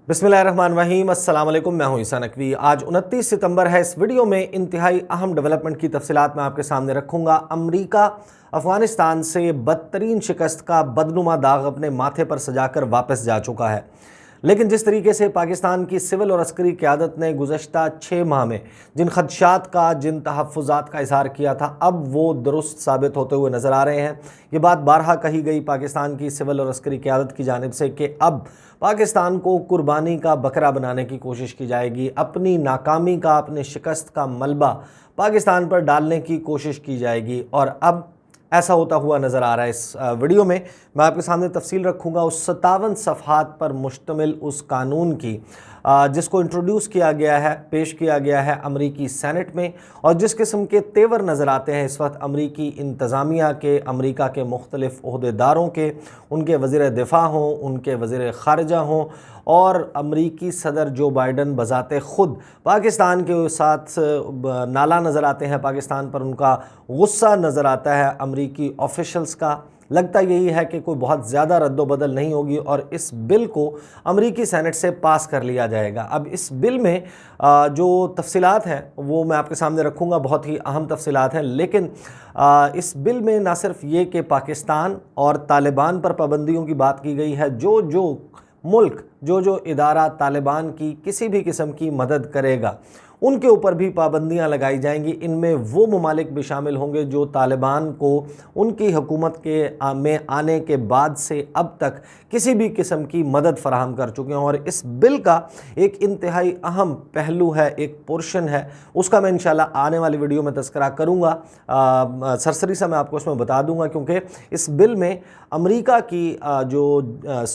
बिस्मिल्लाहिर्रहमानिर्रहीम, अस्सलाम वालेकुम। मैं हूं ईसा नकवी। आज 29 सितंबर है। इस वीडियो में इंतहाई अहम डेवलपमेंट की तफसीलात मैं आपके सामने रखूंगा। अमरीका अफगानिस्तान से बदतरीन शिकस्त का बदनुमा दाग अपने माथे पर सजाकर वापस जा चुका है, लेकिन जिस तरीके से पाकिस्तान की सिविल और अस्करी क़यादत ने गुज़श्ता 6 माह में जिन खदशात का, जिन तहफ़्फ़ुज़ात का इज़हार किया था, अब वो दुरुस्त साबित होते हुए नज़र आ रहे हैं। ये बात बारहा कही गई पाकिस्तान की सिविल और अस्करी क़यादत की जानिब से कि अब पाकिस्तान को कुर्बानी का बकरा बनाने की कोशिश की जाएगी, अपनी नाकामी का, अपनी शिकस्त का मलबा पाकिस्तान पर डालने की कोशिश की जाएगी। और अब ऐसा होता हुआ नज़र आ रहा है। इस वीडियो में मैं आपके सामने तफसील रखूँगा उस 57 सफ़हात पर मुश्तमिल उस कानून की जिसको इंट्रोड्यूस किया गया है, पेश किया गया है अमरीकी सेनेट में, और जिस किस्म के तेवर नज़र आते हैं इस वक्त अमरीकी इंतज़ामिया के, अमरीका के मुख्तलिफ़ ओहदेदारों के, उनके वज़ीर दिफ़ा हों, उनके वज़ीर ख़ारिजा हों, और अमरीकी सदर जो बाइडन बज़ाते ख़ुद पाकिस्तान के साथ नाला नज़र आते हैं, पाकिस्तान पर उनका गुस्सा नज़र आता है अमरीकी ऑफिशल्स का। लगता यही है कि कोई बहुत ज़्यादा रद्दोबदल नहीं होगी और इस बिल को अमरीकी सेनेट से पास कर लिया जाएगा। अब इस बिल में जो तफसीलात हैं वो मैं आपके सामने रखूँगा, बहुत ही अहम तफसीलात हैं। लेकिन इस बिल में ना सिर्फ ये कि पाकिस्तान और तालिबान पर पाबंदियों की बात की गई है, जो मुल्क, जो इदारा तालिबान की किसी भी किस्म की मदद करेगा उनके ऊपर भी पाबंदियां लगाई जाएंगी। इनमें वो ममालिक भी शामिल होंगे जो तालिबान को उनकी हुकूमत के में आने के बाद से अब तक किसी भी किस्म की मदद फराहम कर चुके हैं। और इस बिल का एक इंतहाई अहम पहलू है, एक पोर्शन है, उसका मैं इंशाल्लाह आने वाली वीडियो में तज़किरा करूँगा। सरसरी सा मैं आपको उसमें बता दूँगा, क्योंकि इस बिल में अमरीका की जो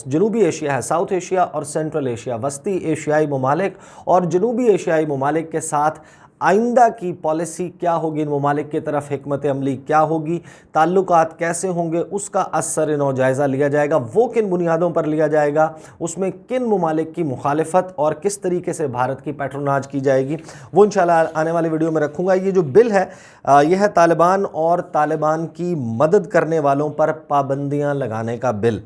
जनूबी एशिया है, साउथ एशिया और सेंट्रल एशिया, वस्ती एशियाई ममालिक और जनूबी एशियाई ममालिक के साथ आइंदा की पॉलिसी क्या होगी, इन ममालिक की तरफ हिकमत अमली क्या होगी, ताल्लुकात कैसे होंगे, उसका असर नौ जायज़ा लिया जाएगा। वो किन बुनियादों पर लिया जाएगा, उसमें किन ममालिक की मुखालिफत और किस तरीके से भारत की पैट्रोनाज की जाएगी, वो इंशाल्लाह आने वाली वीडियो में रखूँगा। ये जो बिल है यह है तालिबान और तालिबान की मदद करने वालों पर पाबंदियाँ लगाने का बिल।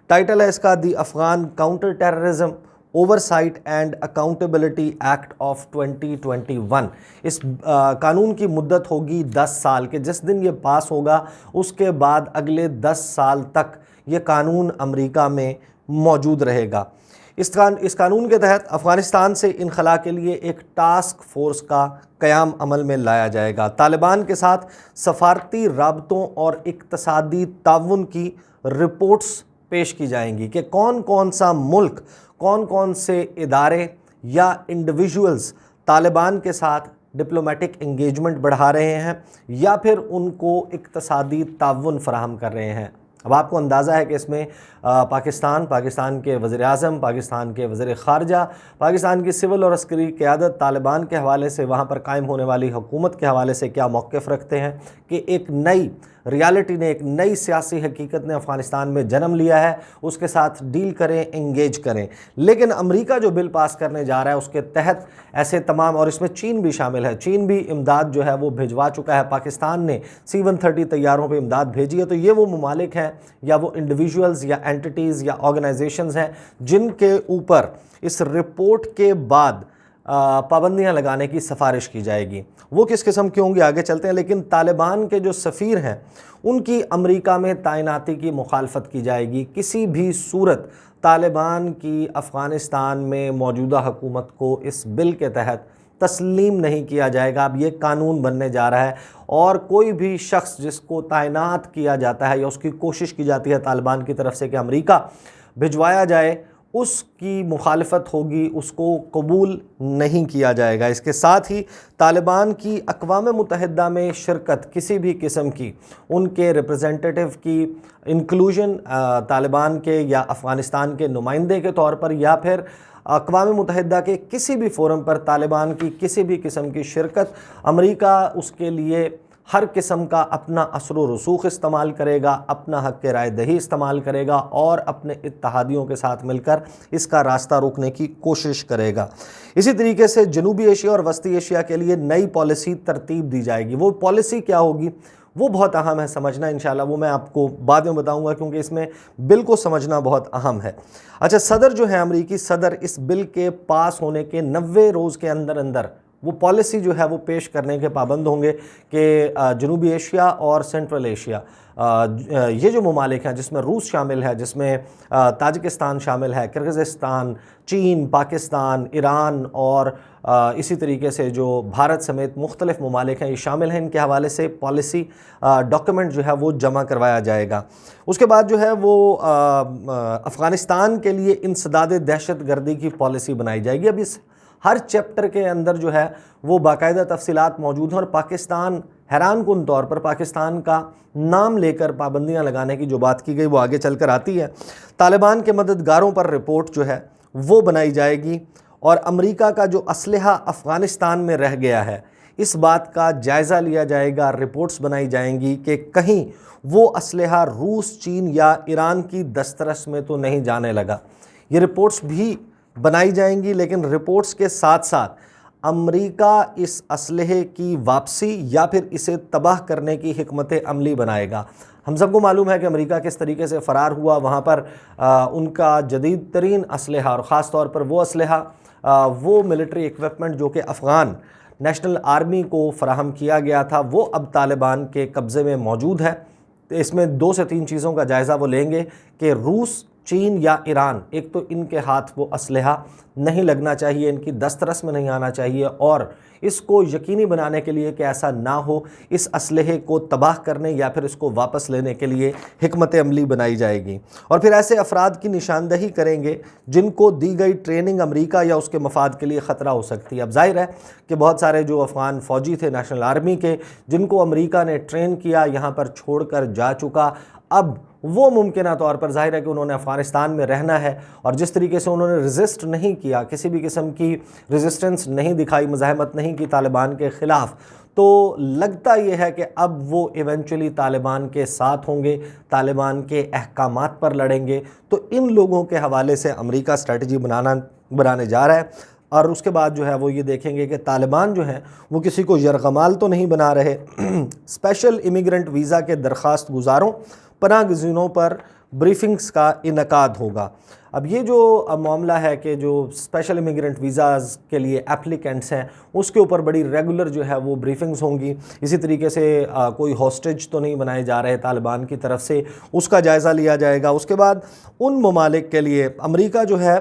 टाइटल है इसका the Afghan counter terrorism oversight and accountability act of 2021। इस कानून की मुद्दत होगी 10 साल के। जिस दिन ये पास होगा उसके बाद अगले 10 साल तक ये कानून अमरीका में मौजूद रहेगा। इस कानून के तहत अफ़गानिस्तान से इनखला के लिए एक टास्क फोर्स का क़याम अमल में लाया जाएगा। तालिबान के साथ सफारती राबतों और इक़्तिसादी ताउन की रिपोर्ट्स पेश की जाएंगी कि कौन कौन सा मुल्क, कौन कौन से इदारे या इंडिविजुअल्स तालिबान के साथ डिप्लोमेटिक एंगेजमेंट बढ़ा रहे हैं या फिर उनको इक़्तिसादी ताउन फराहम कर रहे हैं। अब आपको अंदाज़ा है कि इसमें पाकिस्तान के वज़ीर आज़म, पाकिस्तान के वज़ीर ख़ारिजा, पाकिस्तान की सिविल और अस्करी क़यादत तालिबान के हवाले से, वहाँ पर कायम होने वाली हुकूमत के हवाले से क्या मौक़िफ़ रखते हैं कि एक नई रियलिटी ने, एक नई सियासी हकीकत ने अफ़गानिस्तान में जन्म लिया है, उसके साथ डील करें, एंगेज करें। लेकिन अमरीका जो बिल पास करने जा रहा है उसके तहत ऐसे तमाम, और इसमें चीन भी शामिल है, चीन भी इमदाद जो है वो भिजवा चुका है। पाकिस्तान ने C-130 तैयारों पर इमदाद भेजी है। तो ये वो ममालिक हैं या वो इंडिविजुअल्स या एंटिटीज़ या ऑर्गेनाइजेशंस हैं जिनके ऊपर इस रिपोर्ट के बाद पाबंदियां लगाने की सिफारिश की जाएगी। वो किस किस्म की होंगी आगे चलते हैं। लेकिन तालिबान के जो सफ़ीर हैं उनकी अमरीका में तैनाती की मुखालफत की जाएगी। किसी भी सूरत तालिबान की अफ़गानिस्तान में मौजूदा हुकूमत को इस बिल के तहत तस्लीम नहीं किया जाएगा। अब ये कानून बनने जा रहा है और कोई भी शख्स जिसको तैनात किया जाता है या उसकी कोशिश की जाती है तालिबान की तरफ से कि अमरीका भिजवाया जाए, उसकी मुखालफत होगी, उसको कबूल नहीं किया जाएगा। इसके साथ ही तालिबान की अक़वाम मुत्तहिदा में शिरकत, किसी भी किस्म की उनके रिप्रेजेंटेटिव की इंक्लूजन तालिबान के या अफ़गानिस्तान के नुमाइंदे के तौर पर या फिर अक़वाम मुत्तहिदा के किसी भी फोरम पर तालिबान की किसी भी किस्म की शिरकत, अमरीका उसके लिए हर किस्म का अपना असर व रसूख इस्तेमाल करेगा, अपना हक़ राय दही इस्तेमाल करेगा और अपने इत्तहादियों के साथ मिलकर इसका रास्ता रोकने की कोशिश करेगा। इसी तरीके से जनूबी एशिया और वस्ती एशिया के लिए नई पॉलिसी तरतीब दी जाएगी। वो पॉलिसी क्या होगी, वो बहुत अहम है समझना। इंशाल्लाह वो मैं आपको बाद में बताऊंगा, क्योंकि इसमें बिल को समझना बहुत अहम है। अच्छा, सदर जो है अमरीकी सदर, इस बिल के पास होने के 90 रोज़ के अंदर अंदर वो पॉलिसी जो है वो पेश करने के पाबंद होंगे कि जनूबी एशिया और सेंट्रल एशिया, ये जो ममालिक हैं जिसमें रूस शामिल है, जिसमें ताजिकिस्तान शामिल है, किर्गिज़स्तान, चीन, पाकिस्तान, ईरान और इसी तरीके से जो भारत समेत मुख्तलिफ ममालिक हैं ये शामिल हैं, इनके हवाले से पॉलिसी डॉक्यूमेंट जो है वो जमा करवाया जाएगा। उसके बाद जो है वो अफ़गानिस्तान के लिए इंसदाद दहशत गर्दी की पॉलिसी बनाई जाएगी। अब इस हर चैप्टर के अंदर जो है वो बाकायदा तफसीलात मौजूद हैं, और पाकिस्तान हैरान कुन तौर पर पाकिस्तान का नाम लेकर पाबंदियां लगाने की जो बात की गई वो आगे चलकर आती है। तालिबान के मददगारों पर रिपोर्ट जो है वो बनाई जाएगी, और अमेरिका का जो असलहा अफ़गानिस्तान में रह गया है इस बात का जायज़ा लिया जाएगा। रिपोर्ट्स बनाई जाएंगी कि कहीं वो असलहा रूस, चीन या ईरान की दस्तरस में तो नहीं जाने लगा। ये रिपोर्ट्स भी बनाई जाएंगी, लेकिन रिपोर्ट्स के साथ साथ अमेरिका इस असलहे की वापसी या फिर इसे तबाह करने की हिकमत अमली बनाएगा। हम सबको मालूम है कि अमेरिका किस तरीके से फ़रार हुआ, वहाँ पर उनका जदीद तरीन असलहा और ख़ास तौर पर वो असलहा, वो मिलिट्री इक्विपमेंट जो कि अफ़गान नेशनल आर्मी को फ़राहम किया गया था, वो अब तालिबान के कब्ज़े में मौजूद है। तो इसमें 2 से 3 चीज़ों का जायज़ा वो लेंगे कि रूस, चीन या ईरान, एक तो इनके हाथ वो असलहा नहीं लगना चाहिए, इनकी दस्तरस में नहीं आना चाहिए, और इसको यकीनी बनाने के लिए कि ऐसा ना हो, इस असलहे को तबाह करने या फिर इसको वापस लेने के लिए हिकमत अमली बनाई जाएगी। और फिर ऐसे अफराद की निशानदही करेंगे जिनको दी गई ट्रेनिंग अमेरिका या उसके मफाद के लिए ख़तरा हो सकती है। अब जाहिर है कि बहुत सारे जो अफ़गान फ़ौजी थे नेशनल आर्मी के, जिनको अमेरिका ने ट्रेन किया, यहाँ पर छोड़ कर जा चुका, अब वो मुमकिन तौर पर जाहिर है कि उन्होंने अफ़गानिस्तान में रहना है, और जिस तरीके से उन्होंने रेजिस्ट नहीं किया, किसी भी किस्म की रेजिस्टेंस नहीं दिखाई, मुज़ाहमत नहीं की तालिबान के ख़िलाफ़, तो लगता ये है कि अब वो इवेंचुअली तालिबान के साथ होंगे, तालिबान के अहकामात पर लड़ेंगे। तो इन लोगों के हवाले से अमेरिका स्ट्रेटजी बनाने जा रहा है, और उसके बाद जो है वो ये देखेंगे कि तालिबान जो है वो किसी को यरगमाल तो नहीं बना रहे। स्पेशल इमिग्रेंट वीज़ा के दरख्वास्त गुजारों, पनाह गज़ीनों पर ब्रीफिंग्स का इनकाद होगा। अब ये जो मामला है कि जो स्पेशल इमिग्रेंट वीज़ाज़ के लिए एप्लीकेंट्स हैं उसके ऊपर बड़ी रेगुलर जो है वो ब्रीफिंग्स होंगी। इसी तरीके से कोई हॉस्टेज तो नहीं बनाए जा रहे तालिबान की तरफ से, उसका जायज़ा लिया जाएगा। उसके बाद उन ममालिक के लिए अमेरिका जो है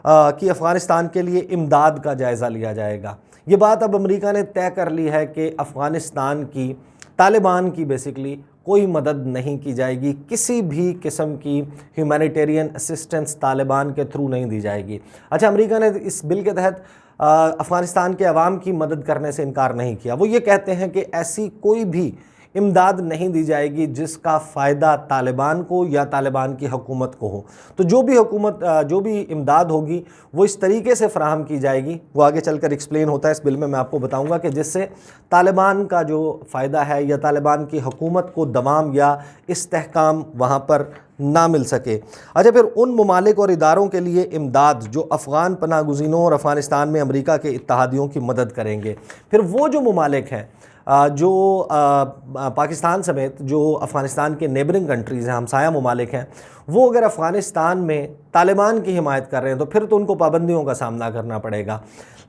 कि अफ़गानिस्तान के लिए इमदाद का जायज़ा लिया जाएगा। ये बात अब अमेरिका ने तय कर ली है कि अफ़गानिस्तान की, तालिबान की बेसिकली कोई मदद नहीं की जाएगी, किसी भी किस्म की ह्यूमैनिटेरियन असिस्टेंस तालिबान के थ्रू नहीं दी जाएगी। अच्छा, अमेरिका ने इस बिल के तहत अफ़गानिस्तान के अवाम की मदद करने से इनकार नहीं किया। वो ये कहते हैं कि ऐसी कोई भी इमदाद नहीं दी जाएगी जिसका फ़ायदा तालिबान को या तालिबान की हुकूमत को हो। तो जो भी इमदाद होगी वो इस तरीके से फ़राहम की जाएगी, वो आगे चलकर एक्सप्लेन होता है इस बिल में, मैं आपको बताऊंगा कि जिससे तालिबान का जो फ़ायदा है या तालिबान की हुकूमत को दवाम या इस्तेहकाम वहाँ पर ना मिल सके। अच्छा, फिर उन ममालिक और इदारों के लिए इमदाद जो अफ़गान पनाह गुज़ीनों और अफ़गानिस्तान में अमेरिका के इत्तहादियों की मदद करेंगे। फिर वो जो ममालिक हैं जो पाकिस्तान समेत जो अफ़गानिस्तान के नेबरिंग कंट्रीज़ हैं, हमसाया ममालिक हैं, वो अगर अफ़गानिस्तान में तालिबान की हिमायत कर रहे हैं तो फिर तो उनको पाबंदियों का सामना करना पड़ेगा।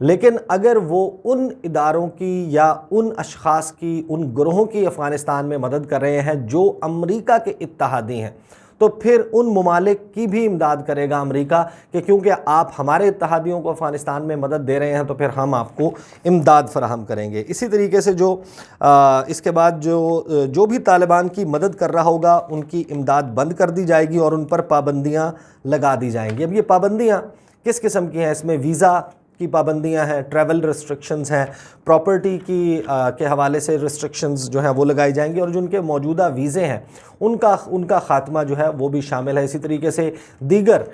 लेकिन अगर वो उन इदारों की या उन अशख़ास की, उन ग्रोहों की अफ़गानिस्तान में मदद कर रहे हैं जो अमेरिका के इत्तहादी हैं, तो फिर उन ममालिक की भी इमदाद करेगा अमेरिका कि क्योंकि आप हमारे इत्तहादियों को अफ़गानिस्तान में मदद दे रहे हैं तो फिर हम आपको इमदाद फराहम करेंगे। इसी तरीके से जो इसके बाद जो भी तालिबान की मदद कर रहा होगा उनकी इमदाद बंद कर दी जाएगी और उन पर पाबंदियाँ लगा दी जाएंगी। अब ये पाबंदियाँ किस किस्म की हैं? इसमें वीज़ा की पाबंदियां हैं, ट्रैवल रिस्ट्रिक्शंस हैं, प्रॉपर्टी के हवाले से रिस्ट्रिक्शंस जो हैं वो लगाई जाएंगी, और जो उनके मौजूदा वीज़े हैं उनका ख़ात्मा जो है वो भी शामिल है। इसी तरीके से दीगर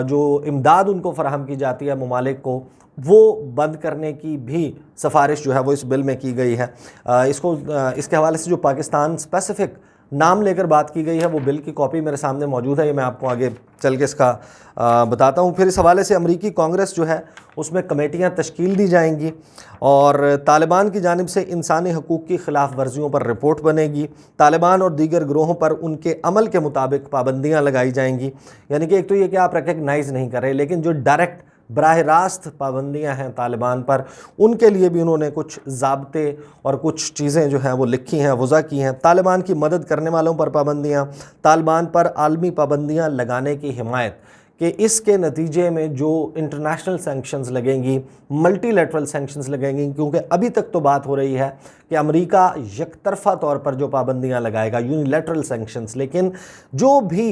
जो इमदाद उनको फ़राहम की जाती है ममालिक को, वो बंद करने की भी सिफारिश जो है वो इस बिल में की गई है। इसके हवाले से जो पाकिस्तान स्पेसिफ़िक नाम लेकर बात की गई है। वो बिल की कॉपी मेरे सामने मौजूद है, ये मैं आपको आगे चल के इसका बताता हूँ। फिर इस हवाले से अमरीकी कांग्रेस जो है उसमें कमेटियाँ तश्कील दी जाएंगी और तालिबान की जानिब से इंसानी हकूक़ की ख़िलाफ़ वर्जियों पर रिपोर्ट बनेगी। तालिबान और दीगर ग्रोहों पर उनके अमल के मुताबिक पाबंदियाँ लगाई जाएंगी। यानी कि एक तो ये कि आप रिकग्नाइज़ नहीं कर रहे, लेकिन जो डायरेक्ट बराह रास्त पाबंदियाँ हैं तालिबान पर, उनके लिए भी उन्होंने कुछ ज़ाब्ते और कुछ चीज़ें जो हैं वो लिखी हैं, वज़ा की हैं। तालिबान की मदद करने वालों पर पाबंदियाँ, तालिबान पर आलमी पाबंदियाँ लगाने की हिमायत कि इसके नतीजे में जो इंटरनेशनल सैंक्शंस लगेंगी, मल्टीलैटरल सैंक्शंस लगेंगी, क्योंकि अभी तक तो बात हो रही है कि अमेरिका यकतरफ़ा तौर पर जो पाबंदियाँ लगाएगा, यूनिलैटरल सैंक्शंस, लेकिन जो भी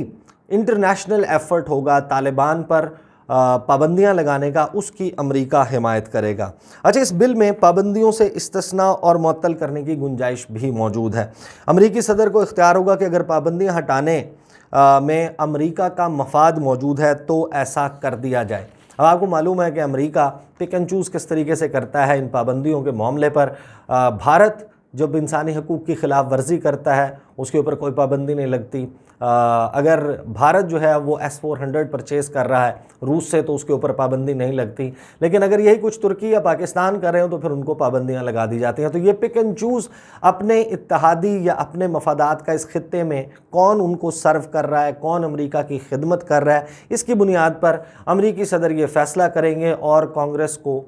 इंटरनेशनल एफ़र्ट होगा तालिबान पर पाबंदियाँ लगाने का, उसकी अमेरिका हिमायत करेगा। अच्छा, इस बिल में पाबंदियों से इस्तिस्ना और मुअत्तल करने की गुंजाइश भी मौजूद है। अमेरिकी सदर को इख्तियार होगा कि अगर पाबंदियाँ हटाने में अमेरिका का मफाद मौजूद है तो ऐसा कर दिया जाए। अब आपको मालूम है कि अमेरिका पिक एंड चूज़ किस तरीके से करता है इन पाबंदियों के मामले पर। भारत जब इंसानी हकूक़ की ख़िलाफ़ वर्जी करता है उसके ऊपर कोई पाबंदी नहीं लगती। अगर भारत जो है वो S-400 परचेज़ कर रहा है रूस से तो उसके ऊपर पाबंदी नहीं लगती, लेकिन अगर यही कुछ तुर्की या पाकिस्तान कर रहे हो तो फिर उनको पाबंदियां लगा दी जाती हैं। तो ये पिक एंड चूज़ अपने इत्तेहादी या अपने मफादात का इस खित्ते में कौन उनको सर्व कर रहा है, कौन अमेरिका की खिदमत कर रहा है, इसकी बुनियाद पर अमेरिकी सदर ये फ़ैसला करेंगे और कांग्रेस को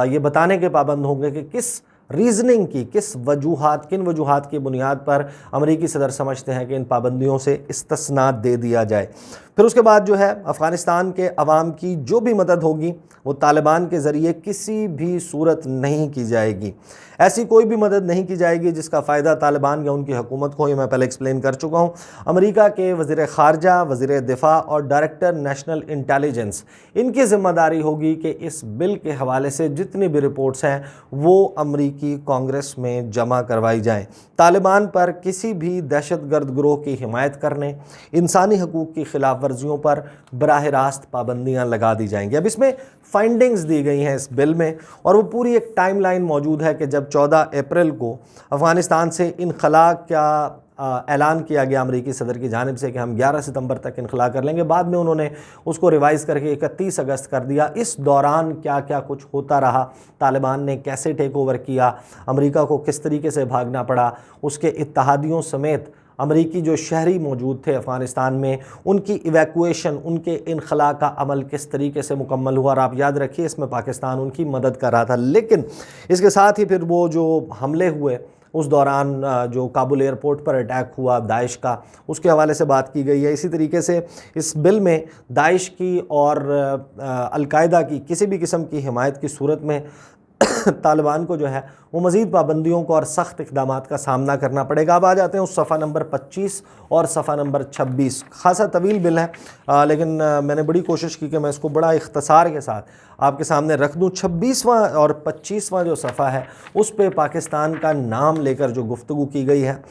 ये बताने के पाबंद होंगे कि किस रीज़निंग की, किस वजूहात, किन वजूहात की बुनियाद पर अमेरिकी सदर समझते हैं कि इन पाबंदियों से इस्तिस्ना दे दिया जाए। फिर उसके बाद जो है अफ़गानिस्तान के अवाम की जो भी मदद होगी वो तालिबान के ज़रिए किसी भी सूरत नहीं की जाएगी। ऐसी कोई भी मदद नहीं की जाएगी जिसका फ़ायदा तालिबान या उनकी हुकूमत को, ये मैं पहले एक्सप्लेन कर चुका हूँ। अमेरिका के वज़ीर ख़ारजा, वज़ीर दिफ़ा और डायरेक्टर नेशनल इंटेलिजेंस, इनकी ज़िम्मेदारी होगी कि इस बिल के हवाले से जितनी भी रिपोर्ट्स हैं वो अमरीकी कांग्रेस में जमा करवाई जाएँ। तालिबान पर किसी भी दहशतगर्द ग्रोह की हिमायत करने, इंसानी हकूक़ की ख़िलाफ़ वर्जियों पर बराह रास्त पाबंदियाँ लगा दी जाएंगी। अब इसमें फाइंडिंग्स दी गई हैं इस बिल में और वो पूरी एक टाइमलाइन मौजूद है कि जब 14 अप्रैल को अफ़गानिस्तान से इनखला का ऐलान किया गया अमेरिकी सदर की जानिब से कि हम 11 सितंबर तक इनखला कर लेंगे। बाद में उन्होंने उसको रिवाइज़ करके 31 अगस्त कर दिया। इस दौरान क्या क्या कुछ होता रहा, तालिबान ने कैसे टेक ओवर किया, अमेरिका को किस तरीके से भागना पड़ा, उसके इत्तेहादियों समेत अमरीकी जो शहरी मौजूद थे अफ़गानिस्तान में, उनकी इवैक्यूएशन, उनके इनखला का अमल किस तरीके से मुकम्मल हुआ। और आप याद रखिए इसमें पाकिस्तान उनकी मदद कर रहा था। लेकिन इसके साथ ही फिर वो जो हमले हुए उस दौरान जो काबुल एयरपोर्ट पर अटैक हुआ दाइश का, उसके हवाले से बात की गई है। इसी तरीके से इस बिल में दाइश की और अल-कायदा की किसी भी किस्म की हिमायत की सूरत में तालिबान को जो है वो मज़ीद पाबंदियों को और सख्त इक़दामात का सामना करना पड़ेगा। अब आ जाते हैं उस सफ़ा नंबर 25 और सफ़ा नंबर 26। खासा तवील बिल है, लेकिन मैंने बड़ी कोशिश की कि मैं इसको बड़ा इख्तसार के साथ आपके सामने रख दूँ। 26वां और 25वां जो सफ़ा है उस पर पाकिस्तान का नाम लेकर जो गुफ्तगू की गई है,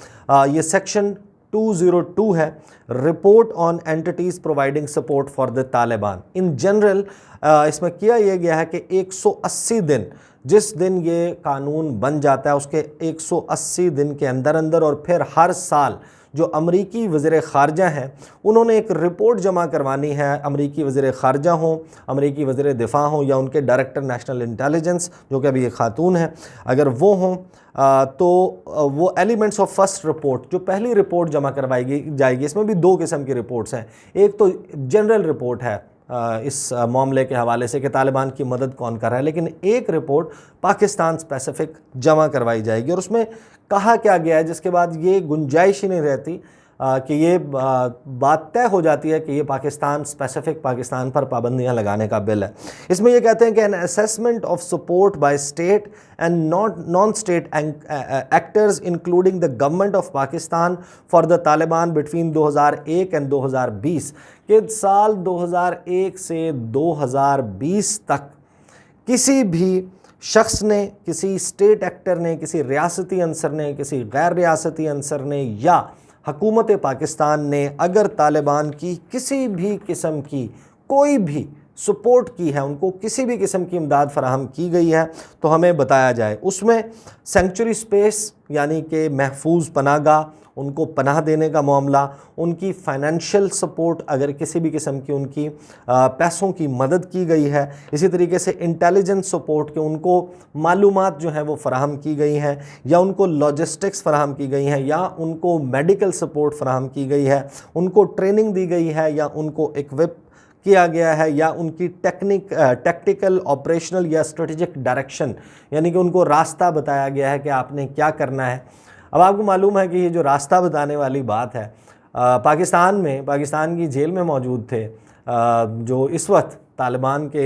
ये सेक्शन 202 है, report on entities providing support for the Taliban in general. इसमें किया यह गया है कि 180 दिन, जिस दिन ये कानून बन जाता है उसके 180 दिन के अंदर अंदर और फिर हर साल जो अमरीकी वज़ीर ख़ारजा हैं उन्होंने एक रिपोर्ट जमा करवानी है। अमरीकी वज़ीर ख़ारजा हों, अमरीकी वज़ीर दिफ़ा हों या उनके डायरेक्टर नेशनल इंटेलिजेंस जो कि अभी एक ख़ातून है, अगर वो हों तो वो एलिमेंट्स ऑफ फर्स्ट रिपोर्ट, जो पहली रिपोर्ट जमा करवाई जाएगी, इसमें भी दो किस्म की रिपोर्ट्स हैं। एक तो जनरल रिपोर्ट है इस मामले के हवाले से कि तालिबान की मदद कौन कर रहा है, लेकिन एक रिपोर्ट पाकिस्तान स्पेसिफ़िक जमा करवाई जाएगी और उसमें कहा क्या गया है, जिसके बाद ये गुंजाइश ही नहीं रहती कि ये बात तय हो जाती है कि ये पाकिस्तान स्पेसिफ़िक, पाकिस्तान पर पाबंदियां लगाने का बिल है। इसमें ये कहते हैं कि an assessment of support by state and non state actors including the government of Pakistan for the Taliban between 2001 and 2020 के साल 2001 से 2020 तक किसी भी शख्स ने, किसी स्टेट एक्टर ने, किसी रियासती अंसर ने, किसी गैर रियासती अंसर ने या हुकूमत पाकिस्तान ने अगर तालिबान की किसी भी किस्म की कोई भी सपोर्ट की है, उनको किसी भी किस्म की इमदाद फराहम की गई है तो हमें बताया जाए। उसमें सेंचुरी स्पेस यानी कि महफूज पनाहगाह, उनको पनाह देने का मामला, उनकी फाइनेंशियल सपोर्ट अगर किसी भी किस्म की उनकी पैसों की मदद की गई है, इसी तरीके से इंटेलिजेंस सपोर्ट के उनको मालूमात जो है वो फ़राहम की गई हैं, या उनको लॉजिस्टिक्स फ़राहम की गई हैं, या उनको मेडिकल सपोर्ट फ़राहम की गई है, उनको ट्रेनिंग दी गई है, या उनको इक्विप किया गया है, या उनकी टैक्टिकल ऑपरेशनल या स्ट्रेटेजिक डायरेक्शन यानी कि उनको रास्ता बताया गया है कि आपने क्या करना है। अब आपको मालूम है कि ये जो रास्ता बताने वाली बात है, पाकिस्तान की जेल में मौजूद थे जो इस वक्त तालिबान के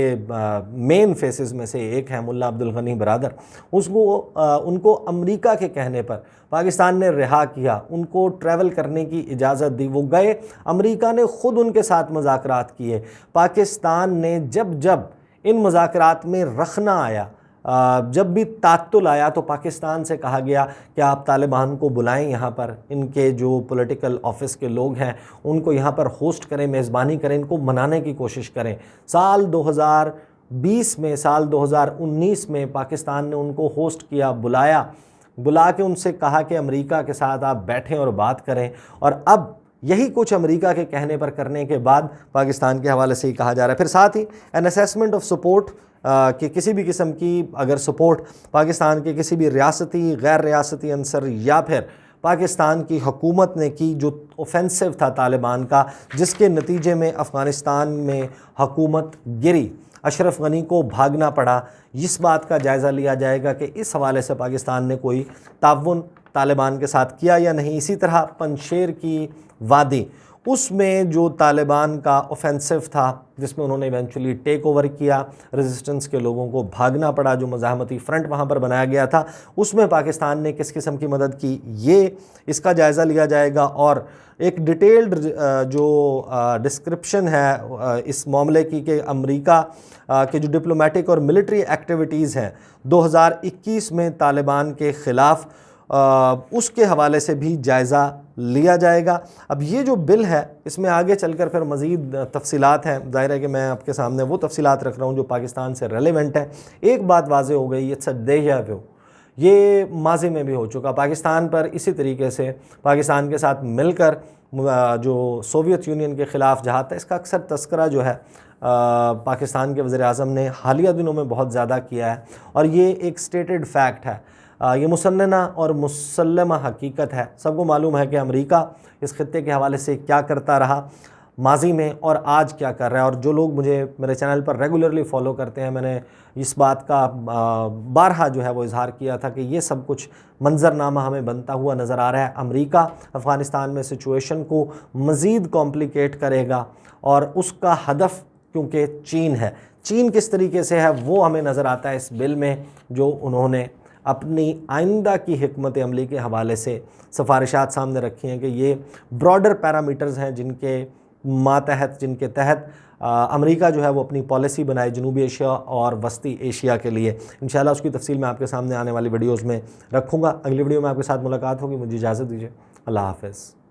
मेन फेसेस में से एक है मुल्ला अब्दुल गनी बरादर, उनको अमेरिका के कहने पर पाकिस्तान ने रिहा किया, उनको ट्रैवल करने की इजाज़त दी, वो गए। अमेरिका ने ख़ुद उनके साथ मुज़ाकरात किए। पाकिस्तान ने जब इन मुज़ाकरात में रखना आया, जब भी तात्तुल आया तो पाकिस्तान से कहा गया कि आप तालिबान को बुलाएं, यहाँ पर इनके जो पॉलिटिकल ऑफिस के लोग हैं उनको यहाँ पर होस्ट करें, मेज़बानी करें, इनको मनाने की कोशिश करें। साल 2020 में, साल 2019 में पाकिस्तान ने उनको होस्ट किया, बुला के उनसे कहा कि अमेरिका के साथ आप बैठें और बात करें। और अब यही कुछ अमेरिका के कहने पर करने के बाद पाकिस्तान के हवाले से ही कहा जा रहा है। फिर साथ ही एन असेसमेंट ऑफ सपोर्ट कि किसी भी किस्म की अगर सपोर्ट पाकिस्तान के किसी भी रियासती, गैर रियासती अंसर या फिर पाकिस्तान की हुकूमत ने की जो ऑफेंसिव था तालिबान का, जिसके नतीजे में अफ़गानिस्तान में हुकूमत गिरी, अशरफ गनी को भागना पड़ा, इस बात का जायज़ा लिया जाएगा कि इस हवाले से पाकिस्तान ने कोई ताउन तालिबान के साथ किया या नहीं। इसी तरह पंजशेर की वादी, उसमें जो तालिबान का ऑफेंसिव था जिसमें उन्होंने इवेंचुअली टेक ओवर किया, रेजिस्टेंस के लोगों को भागना पड़ा, जो मज़ाहमती फ्रंट वहाँ पर बनाया गया था, उसमें पाकिस्तान ने किस किस्म की मदद की, ये इसका जायज़ा लिया जाएगा। और एक डिटेल्ड जो डिस्क्रिप्शन है इस मामले की कि अमेरिका के जो डिप्लोमेटिक और मिलिट्री एक्टिविटीज़ हैं 2021 में तालिबान के ख़िलाफ़, उसके हवाले से भी जायज़ा लिया जाएगा। अब ये जो बिल है इसमें आगे चलकर फिर मज़ीद तफसीलात हैं, ज़ाहिर है कि मैं आपके सामने वो तफसीलात रख रहा हूँ जो पाकिस्तान से रेलेवेंट है। एक बात वाज़े हो गई, इट्स अ डेजा व्यू, ये माजी में भी हो चुका। पाकिस्तान पर इसी तरीके से पाकिस्तान के साथ मिलकर जो सोवियत यूनियन के ख़िलाफ़ जहाद था, इसका अक्सर तस्करा जो है पाकिस्तान के वज़ीर आज़म ने हालिया दिनों में बहुत ज़्यादा किया है, और ये एक स्टेटेड फैक्ट है, ये मुसन्नना और मुसल्लमा हकीकत है। सबको मालूम है कि अमेरिका इस खित्ते के हवाले से क्या करता रहा माजी में और आज क्या कर रहा है। और जो लोग मुझे मेरे चैनल पर रेगुलरली फॉलो करते हैं, मैंने इस बात का बारहा जो है वो इजहार किया था कि ये सब कुछ मंजरनामा हमें बनता हुआ नज़र आ रहा है। अमेरिका अफ़गानिस्तान में सिचुएशन को मज़ीद कॉम्प्लिकेट करेगा, और उसका हदफ क्योंकि चीन है, चीन किस तरीके से है वो हमें नज़र आता है इस बिल में, जो उन्होंने अपनी आइंदा की हिकमत अमली के हवाले से सिफारिशात सामने रखी हैं कि ये ब्रॉडर पैरामीटर्स हैं जिनके तहत अमेरिका जो है वो अपनी पॉलिसी बनाए जनूबी एशिया और वस्ती एशिया के लिए। इंशाल्लाह उसकी तफसील मैं आपके सामने आने वाली वीडियोज़ में रखूँगा। अगली वीडियो में आपके साथ मुलाकात होगी, मुझे इजाज़त दीजिए। अल्लाह हाफ़िज़।